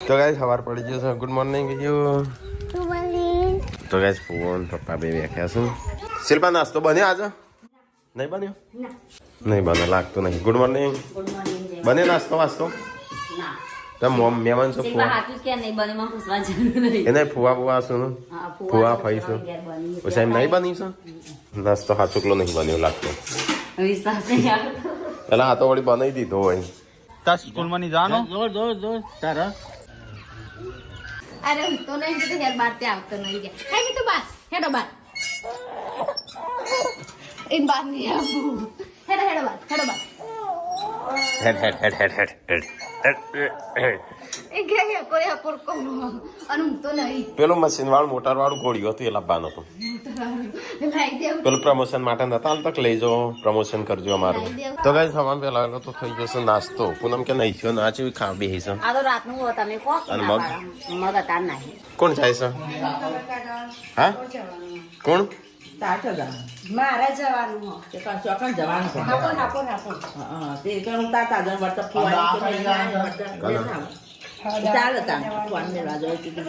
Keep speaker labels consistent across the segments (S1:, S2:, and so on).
S1: તો ગાઈસ સવાર પડી ગયો છે. ગુડ મોર્નિંગ તો ગાઈસ ફોન પપ્પા બે બેઠા છે. શિલ્પા નાસ્તો બન્યો આજે? નહીં બન્યો? નહીં બને લાગતું નહીં. Good morning. બને નાસ્તો વાસ્તો? મહેમાન છો એને ફુવા બુવા શું ફુવા ફઈ છું પછી એમ નહીં બની છે નાસ્તો હાચુકલો નહીં બન્યો લાગતો. પેલા આ તો વળી બનાવી દીધો હોય.
S2: તાર સ્કૂલમાં ની જાનો જોર તારા
S3: અરે હું તો નહીં જતો યાર બાર તે આવતો નહીં ગયા. હે મી તો બાર હેડો બાર ઇન બાર નહીં આવું. હેડો બાર એ ગયા કોઈ અપર કો અને હું તો નહીં
S1: પેલું મશીન વાળું મોટર વાળું ગોળ્યું હતું એ લાવવાનું હતું.
S3: લાઈ દેવ
S1: પેલું પ્રમોશન માટે નતા તક લઈ જાઓ પ્રમોશન કરજો અમારું. તો ગાઈસ હવામ પેલા તો થઈ જશે નાસ્તો. પૂનમ કે નહીં થયો ના જેવી ખા બેહી છે.
S3: આ તો રાતનું હો તમે કો
S1: અને
S3: મગ હતા નહીં
S1: કોણ જાય છે? હા કોણ?
S3: મારા જવાનું હો
S4: ચોકન જવાનું છે.
S3: હાપો
S4: તે કરું તાતા જણ વર્ત ફુવાની ચાલે તાન ફુવાન મેળવા જોઈએ કે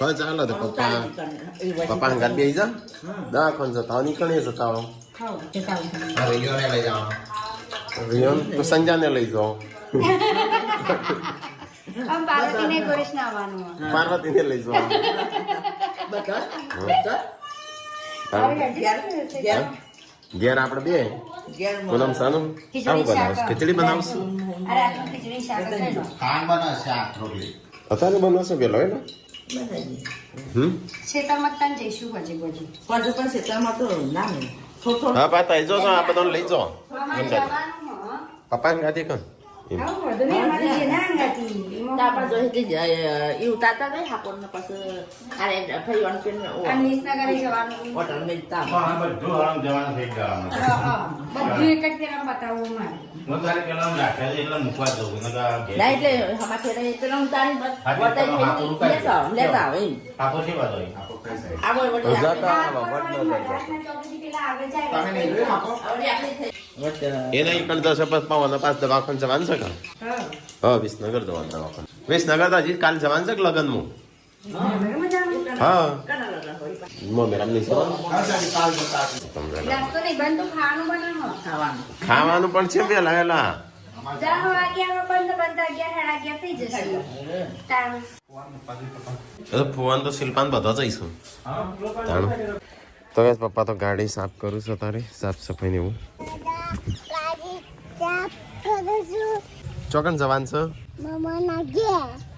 S1: હા ચાલો તો પપ્પા હંગાત બેહી જા દવાખાને જતા નીકળીએ જતા રિયોને લઈ જાઓ. રિયોન તો સંજાને લઈ જાઓ.
S3: આમ પાર્વતીને ગોરેશ ના આવવાનું
S1: પાર્વતીને લઈ જાઓ. ઘેર આપણે બે પૂનમ સાનું આવું બનાવશું ખીચડી બનાવશું.
S3: અરે આ ખીચડી શાક
S1: અત્યારે બનાવશે પેલો એને
S3: શેતામાં તાન જઈશું પછી
S4: પણ ક્ષેત્રમાં તો ના ને થોડું
S1: હા પા તઈ જો આ બધાને લઈ જાઓ. પપ્પા ગાતી કન
S4: આપણે જોઈએ કે એવું તાતા ગઈ હાપોને પછી અરે ફઈવાન પેન હોટલ મેં તા
S3: બધું એક જ તેના બતાવવું મારે
S4: ના એટલે હમા ફેરે પેલા હું તારી બતાવી લેતા આવે એમ આગળ વળી
S1: એ નહીં પણ 10 પાવાના 5 દવાખાને જવાનું છે. હા વિસનગર જવાનું દવાખાને. વિસનગર તો હજી કાલ જવાનું છે કે લગ્નમાં? હા મેડમ નહીં ખાવાનું પણ છે પેલા વેલા ફુવાન તો શિલ્પાન બધા જઈશું. તો પપ્પા તો ગાડી સાફ કરું છું તારે સાફ સફાઈ ને એવું. ચોકન જવાન છે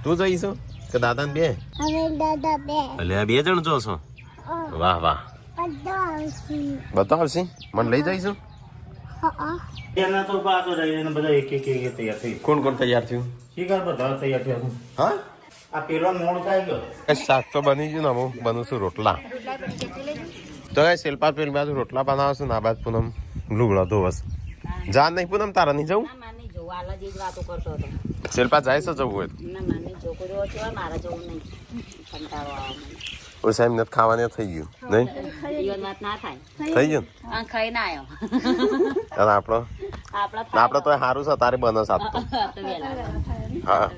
S1: તું જઈશું કે દાદા ને બે? એટલે બે જણ જો છો? વાહ વાહ બધા આવશે મને લઈ જઈશું. કોણ કોણ તૈયાર થયું? હા
S2: આ પેલો મોડ થાય ગયો.
S1: શાક તો બની ગયું ને હું બનું છું રોટલા. તો શિલ્પા પેલી બાજુ રોટલા બનાવશું ને આ બાજુ પૂનમ લુગડા ધોવસ. જા નહીં પૂનમ તારા નહીં જવું? શિલ્પા જાય છે જવું હોય તો સાહેબ નથી ખાવાની થઈ ગયું નહીં થઈ ગયું અને આપડે તો સારું છે તારે બનસ આપતો. હા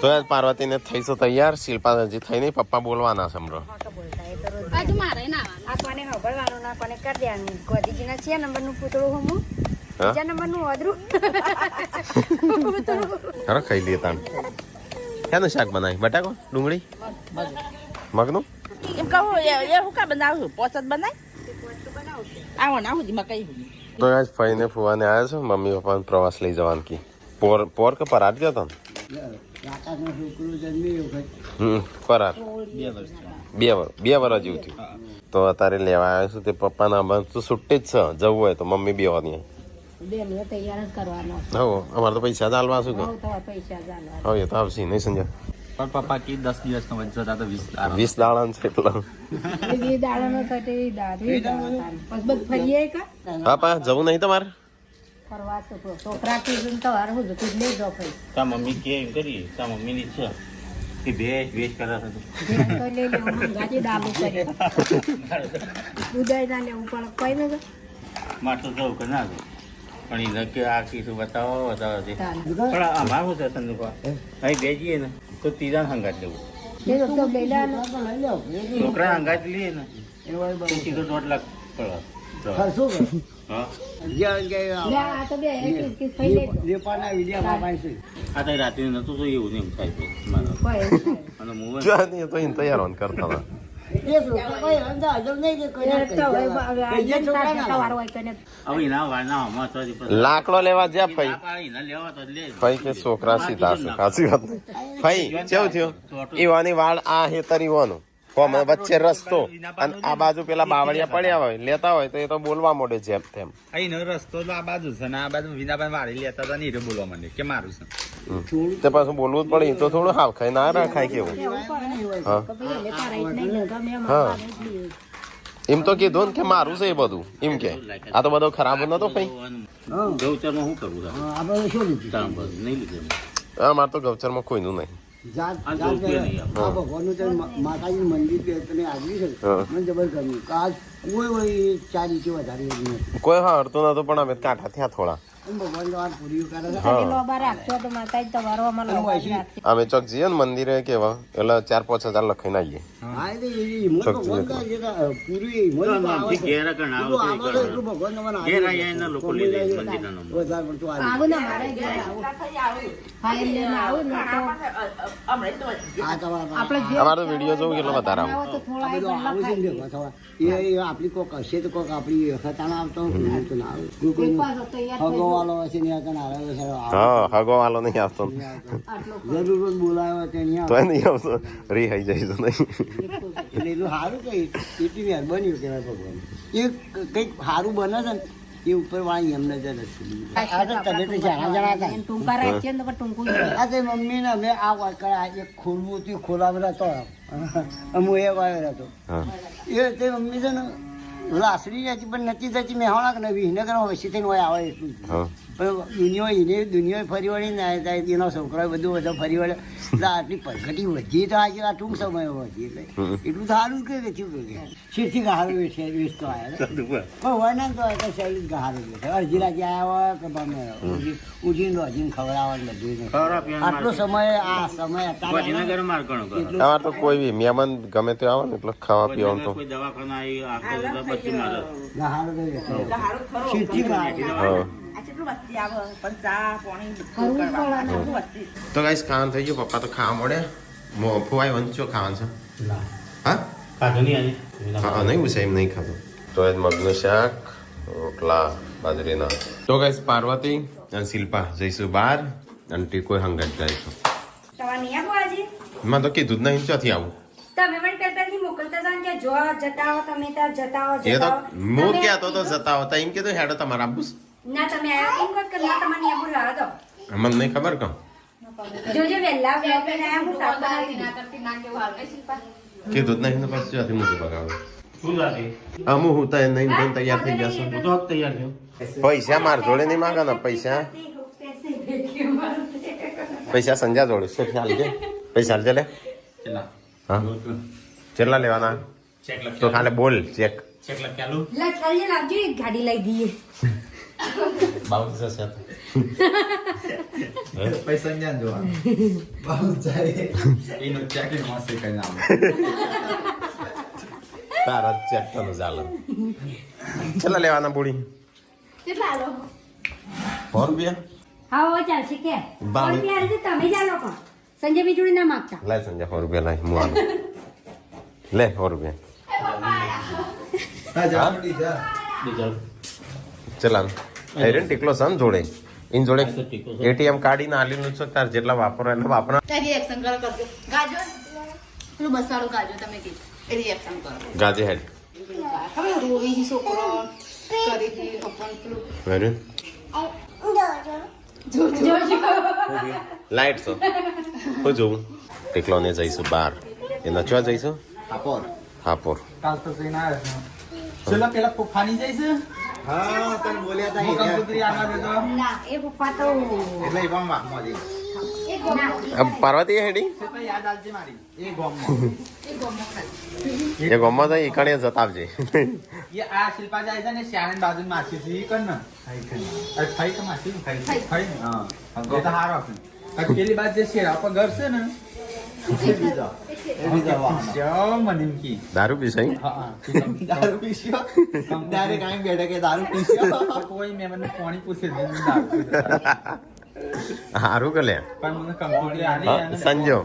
S1: તો પાર્વતી ને થઈશું તૈયાર. શિલ્પા હજી થઈ નહીં પપ્પા બોલવાના છે હમણાં. હા ખાઈ લઈએ તાન. ક્યાંનું શાક બનાવી? બટાકો ડુંગળી મગનું
S4: એમ કહું એ હું કા બનાવું પોસત બનાય આવો ના હું મકાઈ
S1: તો આજ ફઈને ફુવાને આવ્યા છે. મમ્મી પપ્પાને પ્રવાસ લઈ જવાનું કી પોર કે પરાટ ગયા હતા ને પરાટ 2 વર્ષ જેવું થયું. તો અત્યારે લેવા આવ્યા છું. તે પપ્પાના તો છુટ્ટી જ છે જવું હોય તો મમ્મી બેવાની. હો અમારે તો પૈસા ચાલવા શું હવે એ તો આવશે નહીં સંજય.
S2: પણ પપ્પા કી 10 દિવસનો વંચો હતા તો
S1: 20 દાડા છે એટલે હા પા જવું નહીં તમારે?
S2: તા મમ્મી કે એમ કરી તા મમ્મી ની છે કે વેચ કરે છે માટલું જવું કે ના જવું પણ એને કે આ કીધું બતાવો પણ અમારું શું છે સંદુકવા અહીં બેજીએ ને તો તીરા હંગાત લેવું છોકરા હંગાત લઈએ ને તો સીધો 1.5 લાખ પડવા આ તો રાત્રે નતું તો એવું ને એમ થાય અને મોબાઈલ
S1: તો તૈયાર કરતા હતા લાકડો લેવા જ્યાં ફઈ કે છોકરા સીધા છે સાચી વાત ફઈ કેવું થયું ઈવાની વાળ આ હેતર ઈવાનું વચ્ચે રસ્તો અને આ બાજુ પેલા બાવળિયા પડ્યા હોય લેતા હોય તો એ તો બોલવા માંડે જેમ તેમ
S5: અહીંનો રસ્તો તો આ બાજુ છે ને આ બાજુ વિનાભાઈ વાળી લેતા હતા ને એ બોલવા માંડે કે મારું છે
S1: તે પાછું બોલવું જ પડે એ તો થોડું હાવ ખાય ના રાખાય કેવું હા એમ તો કીધું ને કે મારું છે એ બધું એમ કે આ તો બધો ખરાબ નતો કઈ
S2: ગૌચરમાં શું કરવું નહીં લીધું
S1: અમારે તો ગૌચરમાં કોઈનું નહીં
S6: માતાજી મંદિર તમે આવ્યું છે મને જબર ગમ્યું આજ કોઈ 4 ઇંચ વધારે
S1: કોઈ હા હડતું નતું પણ અમે કાંઠા થયા થોડા
S6: ભગવાન તો આ પૂરી કરે
S1: અમે ચોક જઈએ ને મંદિરે કેવા એટલે 4-5 હજાર લખાઈને આવીએ અમારો વિડીયો જોવું કેટલો વધારે
S6: આપડી કોક હશે તો કોક આપડી ખતાણા આવતો હગો વાળો હશે ને
S1: હા હગો વાળો નહીં આવતો
S6: જરૂર બોલાયો ત્યાં
S1: તો નહીં આવતો રિહાઈ જાય તો નહીં
S6: એટલે એટલું સારું કઈ એટલી મહેરબાની કહેવાય ભગવાન એ કંઈક સારું બને છે ને એ ઉપર વાળી એમ નજર હતી તમે તો જણા હતા મમ્મી ને અમે આ વાત કર્યા એક ખોલવું હતું ખોલાવેલા તો હું એ વાયો હતો એ તે મમ્મી છે ને લાસડી હતી પણ નથી થતી મેહોણા ને વિહનગર વસી થઈને હોય આવે એટલું પણ દુનિયા ફરી વળી ને એનો છોકરો બધું બધો ફરી વળે એટલે આટલી પ્રગતિ વધી તો આજે આ ટૂંક સમય વધી એટલે એટલું સારું કે થયું કે શીરથી ગહારું વેચતો આવ્યા પણ હોય ને તો શૈલી ગહારું વેચે અડધી રાતે આવ્યા હોય કે પામે ઉઠીને રોજીને ખવડાવવાનું બધું આટલો સમય આ સમય
S1: અમારે તો કોઈ બી મહેમાન ગમે તે આવે ને એટલે ખાવા પીવાનું તો
S6: શીરથી ગહારું
S1: તો ગાઈસ ખાવાનું થઈ ગયું પપ્પા તો ખાવા મળે ફુવાઈ વંચો ખાવાનું છે હા હા નહીં પૂછે એમ નહીં ખાધું તો એ મગનું શાક રોટલા બાજરીના તો ગાઈસ પાર્વતી અને શિલ્પા જઈશું બહાર અને ટીકો હંગાત જઈશું મેં તો કીધું જ નહીં ચોથી આવું
S3: તમે મને પેપરથી મોકલતા હતા કે જો જતા હો તમે ત્યાં જતા હો
S1: એ તો હું કહેતો તો જતા હોતા એમ કીધું હેડો તમારે આપું
S3: ના તમે આયા એમ વાત કરી તમને આ બોલાવા દો
S1: મને નહીં ખબર કહું
S3: જોજો વેલા વેલા આયા હું સાફ બનાવી ના કરતી ના કેવું હાલ શિલ્પા
S1: કીધું જ નહીં તો પછી ચોથી મૂકી બગાડું હું તો નહીં તૈયાર થઈ જશે પૈસા માર જોડે નહીં માંગે ને પૈસા સંજા જોડે શું ખ્યાલ છે પૈસા લે હા કેટલા લેવાના તો ખાલી બોલ ચેક
S3: ગાડી લઈ દઈએ
S5: પૈસા જ્ઞાન જોવાનું એનું ચેકિંગ મસ્ત કરી નામ
S1: તારા ચેક તો ચાલે કેટલા લેવાના બોડી
S3: કેટલા લો
S1: 100 રૂપિયા
S3: હા ચાલશે કે તમે જાણો પણ સંજય બીજુડી ના માંગતા
S1: લે સંજય 100 રૂપિયા લાય હું આલું લે 100 રૂપિયા ચલાન હેરેન ટીકલો સન જોડે ઇન જોડે એટીએમ કાઢીને આલીનું છે તાર જેટલા વાપરો એટલે વાપરા
S4: રિએક્શન કરો ગાજો પેલું બસાડું ગાજો તમે કે રિએક્શન કરો
S1: ગાજે હેડ
S4: ખબર રોવી છોકરો કરી પપ્પા પેલું
S1: હેરેન લાઈટ છો હો જોઉં ટીકલો ને જઈશું બહાર એ નચવા જઈશું હાપોર
S5: કાલ તો જઈને આવ્યો ચલો પેલા પપ્પાની જઈશ
S6: હા તને બોલ્યા
S5: કંકોત્રી આના દેતો
S3: ના એ પપ્પા તો
S5: એટલે એ પણ વાગમાં જઈશ
S3: એક
S1: પાર્વતી હેડી
S5: યાદ આવજે મારી એ ગોમ
S1: એ ગોમમાં તો ઈકણે જતા આવજે
S5: ये आ शिल्पा जाए था ने श्यान बाजू मासी थी करना अरे फाई तो मासी फाई हां ये तो हार ऑप्शन अकेली बात जे शेरा पर घर से ना जो मनिम की
S1: દારૂ પીશે
S5: हां दारू पीसियो डायरेक्ट आए बैठे के दारू पीसियो कोई मैं मैंने पानी पूछे दिन दारू
S1: સારું કે લે
S5: पर मैंने कंप्यूटर आने
S1: સંજો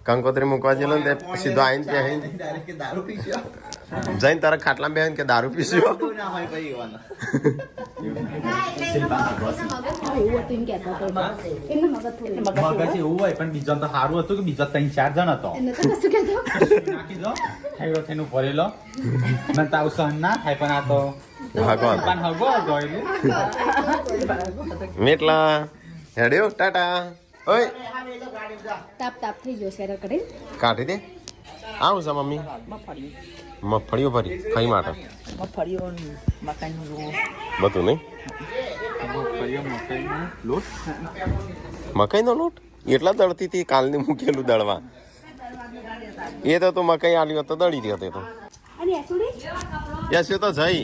S1: કંકોત્રી મૂકવા જેલો ને તે સીધો આવીને ત્યાં
S5: डायरेक्ट के दारू पीसियो
S1: જઈને તારા ખાટલા બેહીને કે દારૂ પીસ્યો
S5: ना होय भाई वाला મગજ એવું હોય પણ બીજો તો સારું હતું કે બીજો 3-4 જણ હતો નાખી દો થાયરો થઈને ભરેલો મને તાવ સહન ના થાય પણ આ તો
S1: ભગવાન
S5: પણ હગો જોઈ
S1: મેટલા હેડ્યો ટાટા ઓય
S3: તાપ તાપ થઈ ગયો શેર કરી
S1: કાઢી દે આવું છે મમ્મી મગફળીઓ ભરી કઈ માટે બધું નહીં મકાઈનો લોટ એટલા દળતી હતી કાલની મૂકેલું દળવા એ તો તું મકાઈ આલ્યો તો દળી દે તો
S3: અને એસુડી
S1: યસ્યો તો જઈ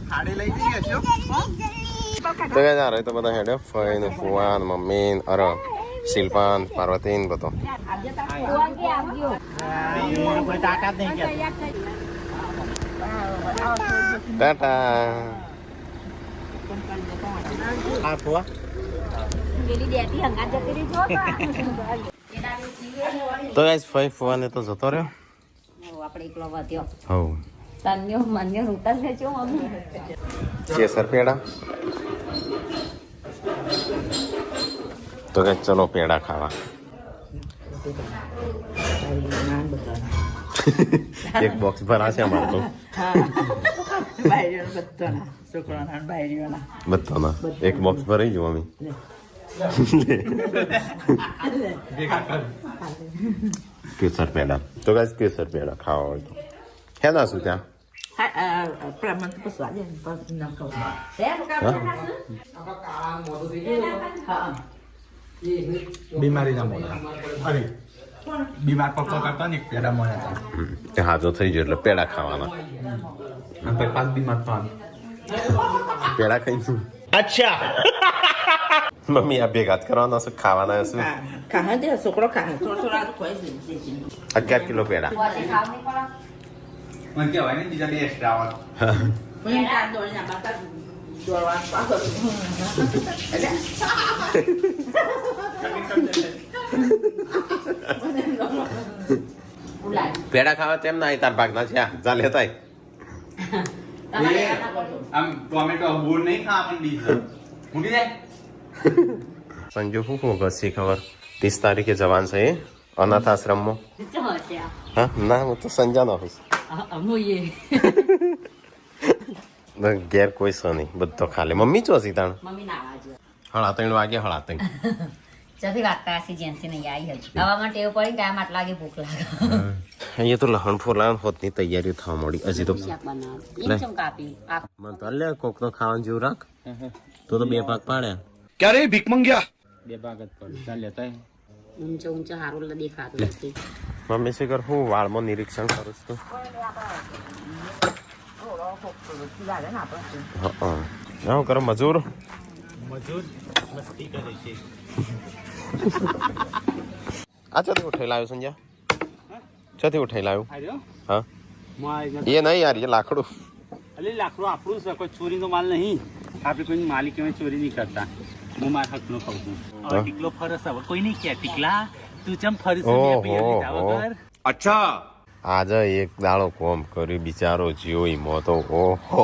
S5: ખાડી લઈ જઈએ છો
S1: તો કે જા તો બધા હેડ્યો ફઈન ફુવાન મમ્મીન અર શિલ્પાન પાર્વતીન બધો
S5: કોઈ તાકાત નહીં કે
S1: ટાટા આ ફુવા
S3: પેલી ડેટી હંગાત જતી રહી જો
S1: તો ગાઈસ ફઈ ફુવાને તો જતો રહ્યો
S3: આપણે એકલો વધ્યો
S1: હવ
S3: તન્યો મન્યો ઉતર લેજો મમ્મી
S1: કેસર પેડા તો કે ચલો પેડા ખાવા એક બોક્સ ભરાશે અમાર તો બધાના એક બોક્સ ભરાઈ ગયું મમ્મી કેસર પેડા તો ગાઈસ કેસર પેડા ખાવા હોય તો હે ના શું ત્યાં
S4: પ્રમાણ તો સ્વાદે
S5: બીમારી ના મોડા અરે બીમાર પપ્પા કરતા ને પેડા મળ્યા હતા
S1: તે હાજો થઈ ગયો એટલે પેડા ખાવાના
S5: અને પછી પાક બીમાર થવાનું
S1: પેડા ખાઈશું અચ્છા મમ્મી આ ભેગા જ કરવાના શું ખાવાના શું
S4: ખાહે દે છોકરો ખાહે થોડા ખોઈ દે
S1: 11 કિલો પેડા
S5: મને કહેવાય ને બીજા બે એક્સ્ટ્રા આવે
S4: કોઈ કામ દોડી ના બાતા દોડવા પાછો
S1: પેડા ખાવા તેમ ના તાર ભાગના છે જા લેતા
S5: આમ ટોમેટો બોર નહીં ખા પણ બીજ મૂકી દે
S1: સંજુ શું ગસી ખબર 30 તારીખે જવાન છે એ અનાથ આશ્રમમાં હા ના હું તો સંજાનો હોઈશ ઘેર કોઈ છે નહીં બધો ખાલી મમ્મી ચો હસી તાણ
S3: મમ્મી ના આવાજો
S1: 3:30 વાગે 3:30
S3: જતી વાત કાસી જેન્સી નહીં આવી હતી હવામાં ટેવ પડી કામ આટલા લાગે ભૂખ લાગે
S1: અહીંયા તો લહણ ફોલાણ હોતની તૈયારી થવા મળી હજી તો
S3: શાક બનાવ એમ ચમ કાપી આ
S1: મને તો લે કોકનો ખાવાનું જેવું રાખ તો 2 ભાગ પાડ્યા
S7: क्या रे भीख मंगिया
S5: બે ભાગ જ પડ ચાલ લેતા
S3: ઊંચો ઊંચો હારું દેખાતું નથી
S1: મમ્મી શું કર હું વાળમાં નિરીક્ષણ કરું છું હા કરો મજૂર
S5: મજૂર મસ્તી કરે છે
S1: આ ચોથી ઉઠાઈ લાવ્યો સંજય ચોથી ઉઠાઈ લાવ્યો
S2: આર્યો
S1: હા
S2: માય
S1: એ નહીં યાર એ લાકડું
S2: અલે લાકડું આપણું છે કોઈ ચોરીનો માલ નહીં આપણે કોઈ માલિક એમ ચોરી નહીં કરતા હું મારા હકનો ખાઉં છું હવે ટીકલો ફરસ હવે કોઈ નહીં કે ટીકલા તું ચમ ફરી છે બે પૈયા લીધા વગર
S7: अच्छा
S1: આજે એક દાડો કોમ કર્યું બિચારો જીવો ઈમો તો ઓહો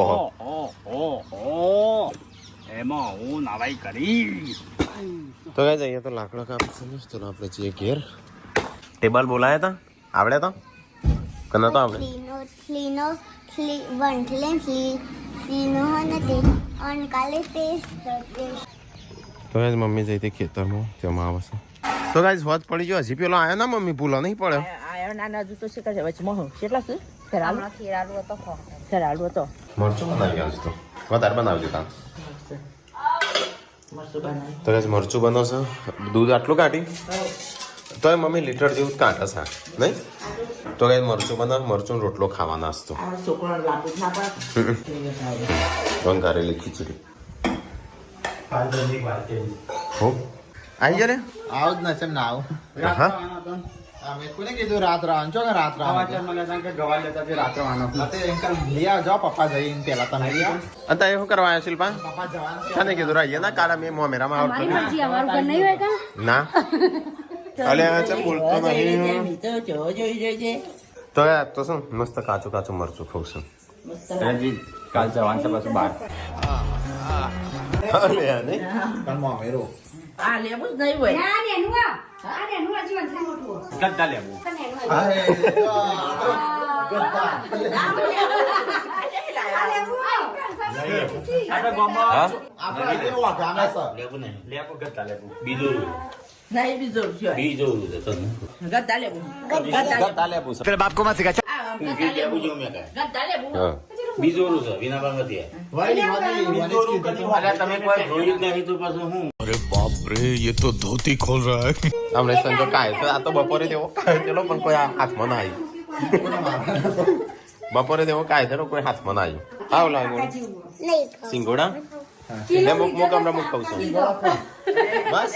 S2: એમાં હું નવાઈ કરી
S1: તો કઈ જઈએ તો લાકડા કાપશે તો આપણે જઈએ ઘેર ટેબલ બોલાયા તા આવડે તો કના તો આવડે તો ગાઈસ મમ્મી જઈ હતી ખેતરમાં તેમાં આવશે તો ગાઈસ હોજ પડી ગયો હજી પેલો આવ્યો ના મમ્મી ભૂલો નહીં પડ્યો
S4: આયો નાના હજુ તો શીખે છે વચમાં હું કેટલા છે ખેરાલુ હતો
S1: મરચું બનાવી આવજો તો વધારે બનાવજો તા
S4: મરચું બનાવી
S1: તો કઈ મરચું બનાવશે દૂધ આટલું કાઢી તો એ મમ્મી લીટર જેવું જ કાઢે છે નહીં તો કઈ મરચું બનાવ મરચું રોટલો ખાવા નાસ્તો
S4: આ છોકરો લાપુ ના પડે
S1: વંગારેલી ખીચડી
S5: પાલજોની વાત કરી
S1: હો આવી જા રે
S7: આવ જ નથી ના આવ
S1: હા
S7: અમે કોને કીધું રાત રાન છો કે રાત રાન
S5: સમાચાર મળ્યા કે ગવા લેતા તે રાત્રે આનો
S7: તે અંકલ લઈ આવજો પપ્પા જઈને પેલા તમે લઈ આવ
S1: અત્યારે એવું કરવા આવ્યા શિલ્પા
S7: પપ્પા જવાનું
S1: તને કીધું રહીએ ના કાળા મેં મોમેરામાં
S3: અમારી
S1: આવતો
S3: મરજી અમારું ઘર નહીં હોય કા
S1: ના અલે આ ચમ બોલતો નહીં
S4: જોઈ
S1: તો યાર તો શું મસ્ત કાચું કાચું મરચું ખાવ છું
S5: કાલ જવાનું છે પાછું બહાર
S1: અલે યાર નહીં
S7: પણ મોમેરો
S4: આ લેવું જ નહીં હોય
S3: આ નેનું આ નેનું હજી અંતરે મોટું
S5: ગદ્દા લેવું
S3: આ નેનું
S7: અરે
S5: આપણે ગામમાં
S1: હા
S7: આપણે કેવો ગામે છે
S2: લેવું નહીં
S5: લેવું ગદ્દા લેવું
S2: બીજું
S4: નહીં બીજો છે
S2: બીજું છે તો
S4: ગદ્દા લેવું ગદ્દા લેવું
S2: લેવું જો મેં કાંઈ
S4: ગદ્દા લેવું
S1: હા
S2: બીજું છે વિના બાબતી
S7: વળી વળી કીધું
S2: અરે તમે કોઈ જોયું જ નહીં તો પાછું હું
S1: હમણે સંજો કાય તો આ તો બપોરે દેવો કાય ચલો પણ કોઈ હાથમાં ના આવ્યું બપોરે દેવો કાય ચલો કોઈ હાથમાં ના આવ્યું આવ લાગો સિંગોડા લે મુક મુક હમણાં મુક કહું છું બસ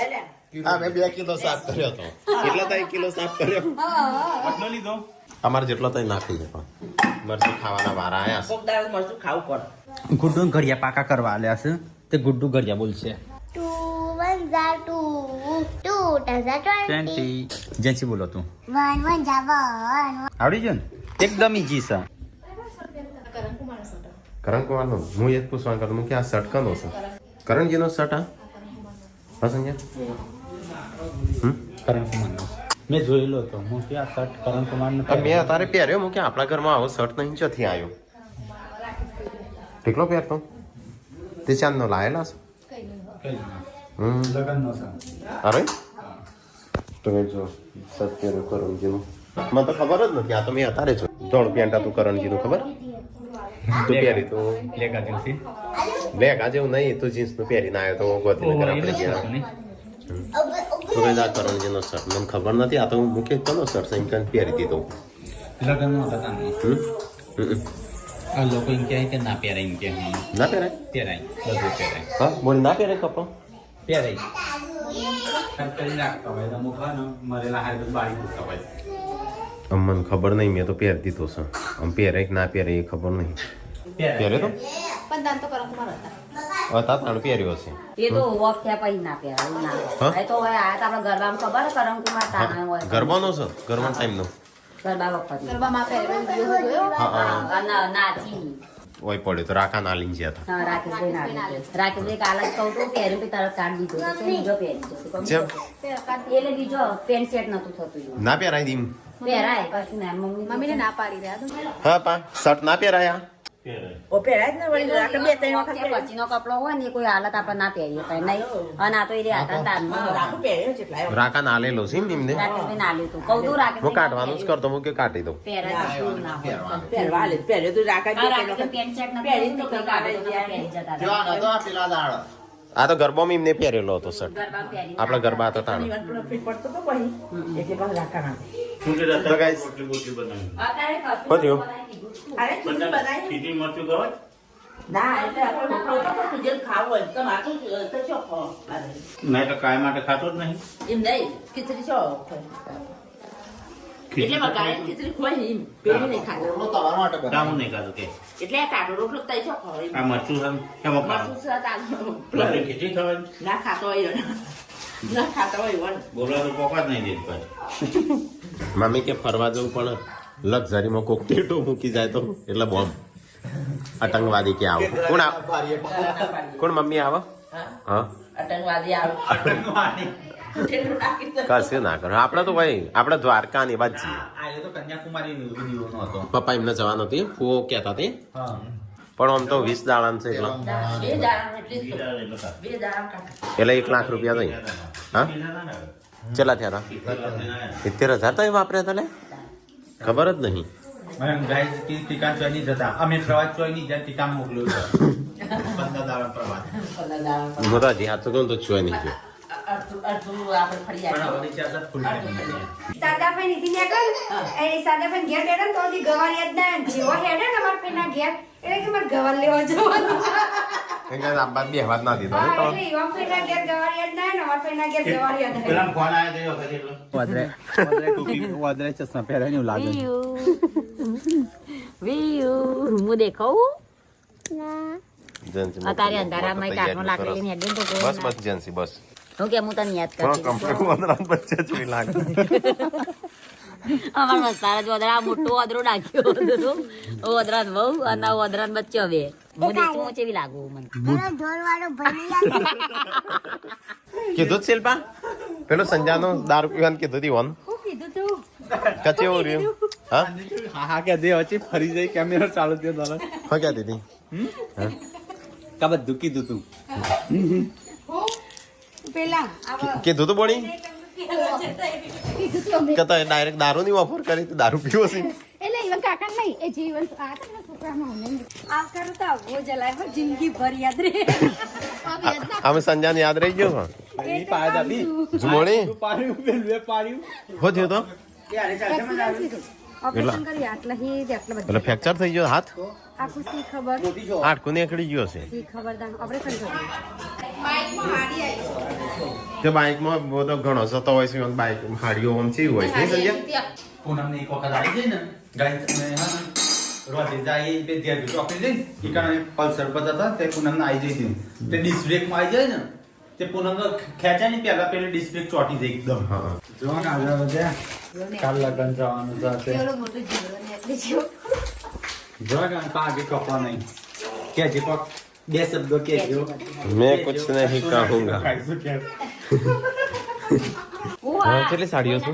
S1: હા મેં 2 કિલો સાફ કર્યો હતો કેટલા થાય 1 કિલો સાફ કર્યો
S5: આટલો લીધો
S1: અમારે જેટલો થાય નાખી દે પણ મરચું ખાવાના વારા આયા છે
S4: કોક દાળ મરચું ખાવું પડે
S5: ગુડ્ડુ ઘડિયા પાકા કરવા આલ્યા છે તે ગુડ્ડુ ઘડિયા બોલશે
S8: 2 1 2 2 20
S5: જેન્સી બોલો તું
S8: 1 1
S5: આવડી ગયો ને એકદમ ઈજી છે
S1: કરણ કુમારનો હું એ જ પૂછવા કરું કે આ શર્ટ કનો છે કરણજીનો શર્ટ આ હા સંજય
S5: કરણ કુમારનો મેં જોયેલો હતો હું કે આ શર્ટ કરણ કુમારનો
S1: મેં તારે પહેર્યો હું કે આપણા ઘરમાં આવો શર્ટ નહીં ચોથી આવ્યો ઠીકલો પહેરતો તે ચાંદનો લાયેલા છે
S5: લગનનો છે
S1: અરે તમે જો સત્યનું કરણજીનું મને તો ખબર જ નથી આ તો મેં અત્યારે જો ધોળ પેન્ટ હતું કરણજીનું ખબર તું પહેરી તું
S5: લેગા જેન્સી
S1: લેગા જેવું નહીં તું જીન્સનું પહેરીને આવ્યો તો ગોધીનગર આપણે ગયા તો કઈ આ કરણજીનો શર્ટ મને ખબર નથી આ તો હું મૂકે કનો શર્ટ એમ કરીને પહેરી દીધો
S5: લગનનો હતા ને
S1: હમ?
S5: આ લોકો એમ કહે કે ના પહેરાય એમ કે
S1: ના પહેરાય
S5: પહેરાય બધું પહેરાય
S1: હા બોલ ના પહેરાય કપડો
S5: પહેરાય કરી નાખતા હોય અમુક હોય ને મરેલા હાર બધું બાળી મૂકતા હોય
S1: મને ખબર નહીં મેં તો પહેરી દીધો છે આમ પહેરાય કે ના પહેરાય એ ખબર નહીં પહેર્યો તો હતા તાણ પહેર્યો છે
S3: એ તો વોક થયા પછી ના પહેરાય ના
S1: હા?
S3: એ તો હોય આ તો આપણા ગરબામાં ખબર હે કરણકુમાર તાના હોય
S1: ગરબાનો છે ગરબા ટાઈમનો
S3: ગરબા વખત
S1: હા હા
S3: નાચી
S1: ઓય પડ્યો તો રાકા ના લઈને ગયા હતા
S3: હા રાકેશભાઈ ના રાકેશભાઈ કાલે જ કહું તો પહેર્યું પછી તરત કાઢ દીધો તો બીજો પહેરી જશે
S1: જેમ
S3: એટલે બીજો પેન્ટ સેટ નતું થતું
S1: ના પહેરાય દીમ
S3: પહેરાય કશું ના મમ્મીને ના
S1: હા પા શર્ટ ના પહેરાયા
S4: ઓ પહેરાય જ ને વળી આપણે બે ત્રણ વખત પહેર્યું.
S3: પછીનો કપડો હોય ને એ કોઈ હાલત આપણે ના પહેરીએ પણ નહીં અને આ તો એ હતા તારમાં
S4: રાખું પહેર્યું છે એટલા
S1: રાકા ના લેલો છે એમને
S3: રાકેશભાઈ ના લીધું કહું તું
S1: હું
S3: રાકેશભાઈ
S1: કાઢવાનું જ કરતો હું કે કાઢી દઉં
S3: પહેરાય કશું ના હોય
S4: પહેરવા લે પહેર્યું તું રાખા બે
S3: આ
S4: ત્રણ
S3: રાકેશભાઈ
S4: વખત
S3: પેન્ટ સેટ નથી
S4: પહેરી
S3: તો કોઈ કાઢે તો પહેરી જતા
S7: જો
S3: હતા.
S7: આ નતો આ પેલા દાળ
S1: આ તો ગરબામાં એમને પહેરેલો હતો શર્ટ
S3: ગરબામાં પહેરીને
S1: આપણા ગરબા હતા તાણ
S4: ઘણી વાર પ્રોફિટ પડતો તો પછી એટલે પણ રાખા ના
S2: શું કે
S1: તો guys,
S2: બોટલી બનાવી
S3: અત્યારે કશું
S1: વધ્યું?
S4: અરે ખીચડી બનાવી
S2: ખીચડી મરચું ખવાય
S4: ના એટલે આપણે મોકલો તો પણ જેલ ખાવું હોય તો માથું તો છો ખો
S2: નહીં તો કાય માટે ખાતો જ નહીં
S4: એમ નહીં ખીચડી છો એટલે માં ગાય ખીચડી ખોય એમ પેલી નહીં ખાતો
S7: રોટલો તમારા માટે બનાવ્યો.
S2: કામ નહીં ખાતો કે
S4: એટલે આ કાઢો રોટલો તઈ છો ખો
S2: આ મરચું છે એમાં ખાવાનું
S4: માથું છે તાનું
S2: મરચું ખીચડી ખવાય
S4: ના ખાતો હોય ના ખાતો હોય વન
S2: બોલવા તો પોકા જ નહીં દેત ભાઈ
S1: મમ્મી કે ફરવા જવું પણ લક્ઝરીમાં કોક ટેટો મૂકી જાય તો એટલે બોમ્બ આતંકવાદી કે આવો કોણ આવ કોણ મમ્મી આવો હા
S4: આતંકવાદી આવે એટલું નાખી દે.
S1: કશું ના કરો આપણે તો ભાઈ આપણે દ્વારકા ની વાત છીએ
S5: આ એ તો કન્યાકુમારી વિડીયોનો હતો
S1: પપ્પા એમને જવાનું હતું ફુઓ કહેતા તે
S5: હા
S1: પણ આમ તો 20 દાડાનું છે એટલે
S4: બે દાડા એટલી જ તો. બે દાડા કાઢો.
S1: એટલે 1 લાખ રૂપિયા થઈ હા કેટલા થયા હતા 70,000 તો એ વાપર્યા હતા લે ખબર જ નહીં
S5: ગાઈઝ ટીકા ચોઈ નહીં જતા અમે પ્રવાસ ચોઈ નહીં જ્યાં ટીકા મોકલ્યો છે 15 દાડા પ્રવાસ
S1: હું તો હજી હાથું કહું તો છું નહીં ગયો.
S4: અડધું આપણે ફરી
S5: પણ
S4: આવ્યું.
S5: હવે ચાર ફૂલ
S3: સાદા ભાઈ નીતિ ને કર એ સાદા ભાઈ ઘેર બેઠા ને તો હજી ગવાર યાદ ના આવે. જેવો હેડે ને અમાર ભાઈ ના ઘેર એટલે કે મારે ગવાર લેવા જવાનું.
S1: કેમ કે આ બાદ બે વાત ના દીધો
S3: હા,
S1: ને તો
S3: એટલે ઈવામ ભાઈ ના ઘેર ગવાર યાદ ના આવે ને અમાર ભાઈ ના ઘેર ગવાર યાદ આવે.
S5: પેલા ફોન આવ્યો તો એ વખતે એટલો વાદરે ટોપી વાદરે ચશ્મા પહેરાય ને એવું લાગે
S4: હું દેખાવું
S1: જેન્સી
S4: અત્યારે અંધારામાં કાઢનો લાકડી લઈને હેડે તો કોઈ
S1: બસ
S4: ના.
S1: બસ જેન્સી બસ
S4: હું કે હું તને યાદ
S1: થોડો
S4: કરતી
S1: કમ્પ્લીટ વંદરાન બચ્ચે જોઈ લાગે
S4: અમાર મસ્તારા જ ઓદરા મોટો ઓદરો નાખ્યો ઓદરા બહુ અને ઓદરા બચ્ચો બે હું દેખું હું ચેવી લાગુ મને
S8: પેલો ઢોલવાળો ભાઈ આવે.
S1: કીધું જ શિલ્પા પેલો સંજાનો દારૂ પીવાનું કીધું હતી વન
S3: શું કીધું તું?
S1: કચેવું રહ્યું હા
S5: હા કે દે વચ્ચે ફરી જાય કેમેરા ચાલુ થયો દાદા
S1: હા ક્યાં દીધી
S5: કા બધું કીધું તું
S3: પેલા આવા
S1: કીધું તો બોડી કે તો ડાયરેક્ટ દારૂ ની ઓફર કરી તો દારૂ પીવો છે
S3: એટલે ઈવન કાકા નહીં એ જીવન આ તમને છોકરામાં મને આ કરું તો આવો જલાય પર જિંદગી ભર યાદ રહે.
S1: અમે સંજાને યાદ રહી ગયો
S5: એ પાય દાબી
S1: જુમોણી
S5: પાડ્યું પેલું એ પાડ્યું
S1: હો થયું તો
S3: ઓપરેશન કરી આટલા હી આટલા
S1: એટલે
S3: બધા
S1: ફ્રેક્ચર થઈ ગયો હાથ
S3: આખું સી ખબર
S1: હાડકું નીકળી ગયો છે
S3: સી ખબરદાર ઓપરેશન કર્યું.
S1: તે બાઇકમાં બધો ઘણો જતો હોય છે બાઇક હાડીઓ આમ ચી હોય છે નહીં સંજય
S5: પૂનમ ને એક વખત આવી જાય ને ગાય રોજે જાય બે ધ્યાન ચોકડી જઈને એ કારણે પલ્સર પર હતા તે પૂનમ ને આવી જઈ હતી તે ડિસ્ક બ્રેક માં આવી જાય ને તે પૂનમ તો ખેંચાય ને પેલા પેલી ડિસ્ક બ્રેક ચોટી જાય એકદમ
S1: હા
S5: જો ને આગળ વધ્યા કાલ લગન જવાનું સાથે જો ને પાગે કપા નહીં કેજે કોક બે શબ્દો કેજો
S1: મેં કુછ નહીં કહુંગા
S5: ખાઈશું કે
S1: હા કેટલી સાડીઓ છે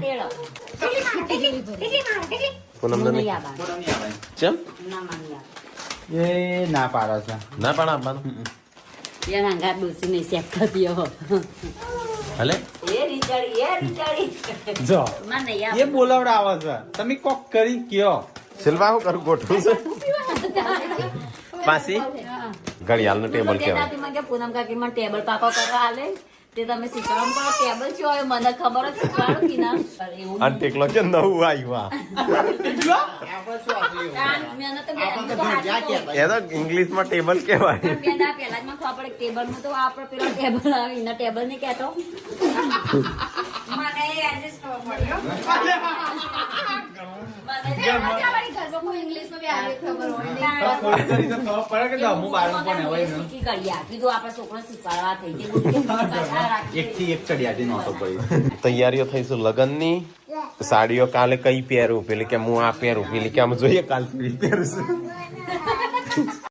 S1: પૂનમ ને નહીં
S5: પૂનમ ની આવે
S1: ચમ
S5: એ ના પાડે છે
S1: ના પણ આપવાનું
S4: એના અંગાર ડૂસી નહીં શેક થતી હો
S1: હલે
S4: એ રીચાડી
S5: જો
S4: ના નહીં
S5: એ બોલાવડાવે છે તમે કોક કરી કયો
S1: શિલ્પા હું કરું ગોઠવું છે પાછી ઘડિયાળનું ટેબલ કહેવાય
S4: પૂનમ કાકી મને ટેબલ પાકો કરવા હાલે તે તમે શીખવાડો પણ ટેબલ છે હોય મને ખબર જ શીખવાડો કે ના એવું
S1: અને ટેકલો કે નવું આવ્યું
S4: મેં તો બે
S1: એ તો ઇંગ્લિશમાં ટેબલ કહેવાય
S4: પેલા જ મને ખબર પડે ટેબલ માં તો આપણે પેલો ટેબલ આવે એના ટેબલ ને કહેતો
S3: મને એડજસ્ટ થવા પડ્યો. ઇંગ્લિશમાં બી આવી ખબર હોય નહીં.
S5: થોડી ઘણી તો ખબર પડે કે હું બારમું પણ હોય ને
S4: શીખી કરી કીધું આપણે છોકરો શીખવાડવા થઈ
S5: એક થી એક ચડિયાતી નહોતો પડી
S1: તૈયારીઓ થઈશું લગ્નની સાડીઓ કાલે કઈ પહેરું પેલી કે હું આ પહેરું પેલી કે આમ જોઈએ કાલ પહેરું